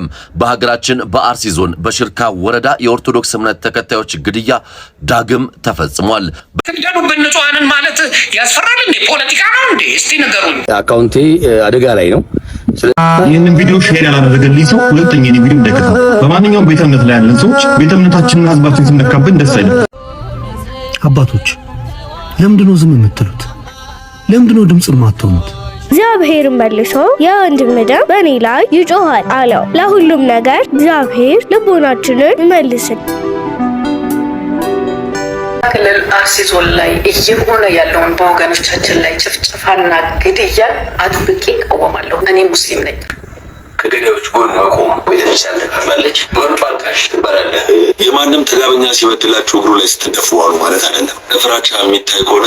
አይደለም። በሀገራችን በአርሲ ዞን በሽርካ ወረዳ የኦርቶዶክስ እምነት ተከታዮች ግድያ ዳግም ተፈጽሟል። ተንደኑ በንጹሃንን ማለት ያስፈራል እንዴ? ፖለቲካ ነው እንዴ? እስቲ ንገሩኝ። አካውንቴ አደጋ ላይ ነው። ይህንን ቪዲዮ ሼር ያላደረገልኝ ሰው ሁለተኛ ይህን ቪዲዮ እንዳይከታተል። በማንኛውም ቤተ እምነት ላይ ያለን ሰዎች ቤተ እምነታችንን ህዝባችን ሲነካብን ደስ አይልም። አባቶች ለምንድነው ዝም የምትሉት? ለምንድነው ድምጽ የማትሆኑት? እግዚአብሔር መልሶ የወንድም ደም በእኔ ላይ ይጮሃል አለው። ለሁሉም ነገር እግዚአብሔር ልቦናችንን ይመልስን። ክልል አርሲ ዞን ላይ እየሆነ ያለውን በወገኖቻችን ላይ ጭፍጨፋና ግድያ አጥብቄ እቃወማለሁ። እኔ ሙስሊም ነኝ። ከገዳዮች ጎን መቆም ቤተክርስቲያን ተቀርባለች። ወንፋልካሽ ትባላለህ። የማንም ተጋበኛ ሲበድላችሁ እግሩ ላይ ስትደፉ ዋሉ ማለት አይደለም። ለፍራቻ የሚታይ ከሆነ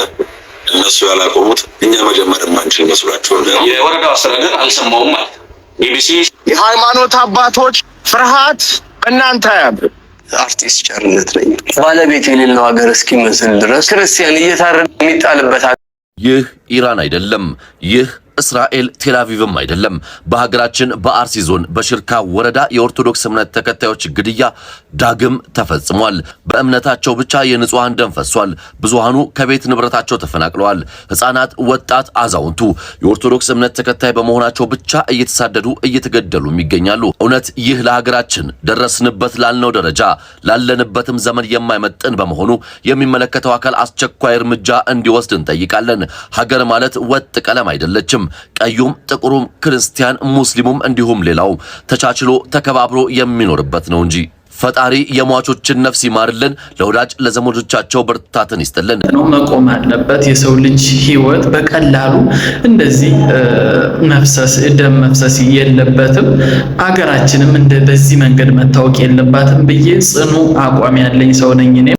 እነሱ ያላቆሙት እኛ መጀመር ማንችል መስሏቸው የወረዳው አስተዳደር አልሰማውም ማለት ቢቢሲ የሃይማኖት አባቶች ፍርሃት እናንተ አርቲስት ቸርነት ነኝ። ባለቤት የሌለው ሀገር እስኪመስል ድረስ ክርስቲያን እየታረደ የሚጣልበት ይህ ኢራን አይደለም። ይህ እስራኤል ቴልአቪቭም አይደለም። በሀገራችን በአርሲ ዞን በሽርካ ወረዳ የኦርቶዶክስ እምነት ተከታዮች ግድያ ዳግም ተፈጽሟል። በእምነታቸው ብቻ የንጹሃን ደም ፈሷል። ብዙሃኑ ከቤት ንብረታቸው ተፈናቅለዋል። ሕፃናት፣ ወጣት፣ አዛውንቱ የኦርቶዶክስ እምነት ተከታይ በመሆናቸው ብቻ እየተሳደዱ እየተገደሉም ይገኛሉ። እውነት ይህ ለሀገራችን ደረስንበት ላልነው ደረጃ ላለንበትም ዘመን የማይመጥን በመሆኑ የሚመለከተው አካል አስቸኳይ እርምጃ እንዲወስድ እንጠይቃለን። ሀገር ማለት ወጥ ቀለም አይደለችም። ቀዩም፣ ጥቁሩም፣ ክርስቲያን፣ ሙስሊሙም እንዲሁም ሌላው ተቻችሎ ተከባብሮ የሚኖርበት ነው እንጂ። ፈጣሪ የሟቾችን ነፍስ ይማርልን፣ ለወዳጅ ለዘመዶቻቸው ብርታትን ይስጥልን። ነው መቆም አለበት። የሰው ልጅ ህይወት በቀላሉ እንደዚህ ደም መፍሰስ የለበትም። አገራችንም በዚህ መንገድ መታወቅ የለባትም ብዬ ጽኑ አቋም ያለኝ ሰው ነኝ እኔ።